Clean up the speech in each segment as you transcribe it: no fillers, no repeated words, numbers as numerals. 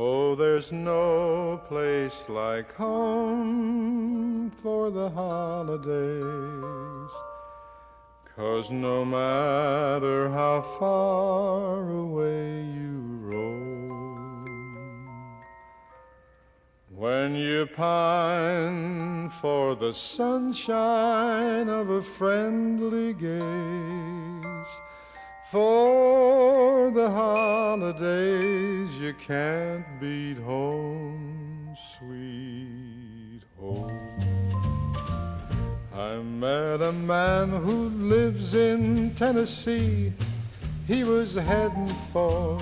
Oh, there's no place like home for the holidays, 'cause no matter how far away you roam, when you pine for the sunshine of a friendly gaze, for the holidays you can't beat home, sweet home. I met a man who lives in Tennessee. He was heading for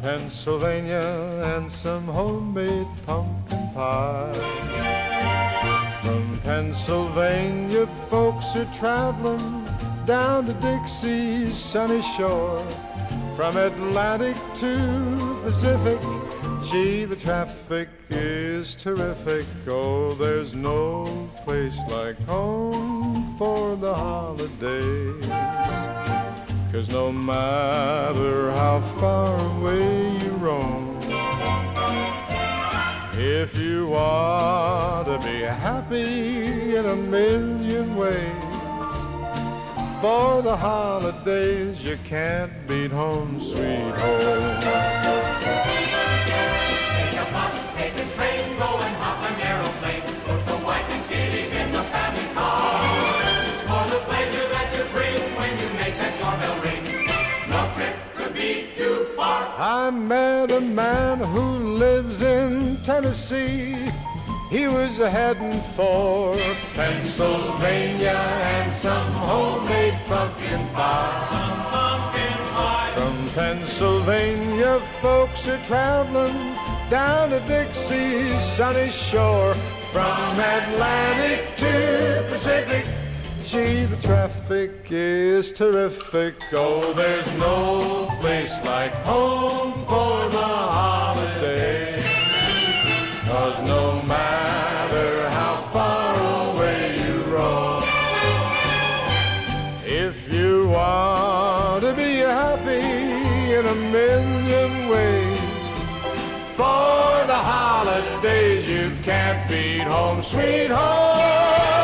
Pennsylvania and some homemade pumpkin pie. From Pennsylvania folks are traveling down to Dixie's sunny shore. From Atlantic to Pacific, gee, the traffic is terrific. Oh, there's no place like home for the holidays, 'cause no matter how far away you roam, if you want to be happy in a million ways, for the holidays you can't beat home, sweet home. Take a bus, take a train, go and hop an aeroplane. Put the wife and kiddies in the family car. For the pleasure that you bring when you make that doorbell ring, no trip could be too far. I met a man who lives in Tennessee. He was heading for Pennsylvania and some homemade pumpkin pie. From Pennsylvania, folks are traveling down to Dixie's sunny shore. From Atlantic to Pacific, gee, the traffic is terrific. Oh, there's no place like home for the holidays, 'cause no matter how far away you roam, if you want to be happy in a million ways, for the holidays you can't beat home, sweet home.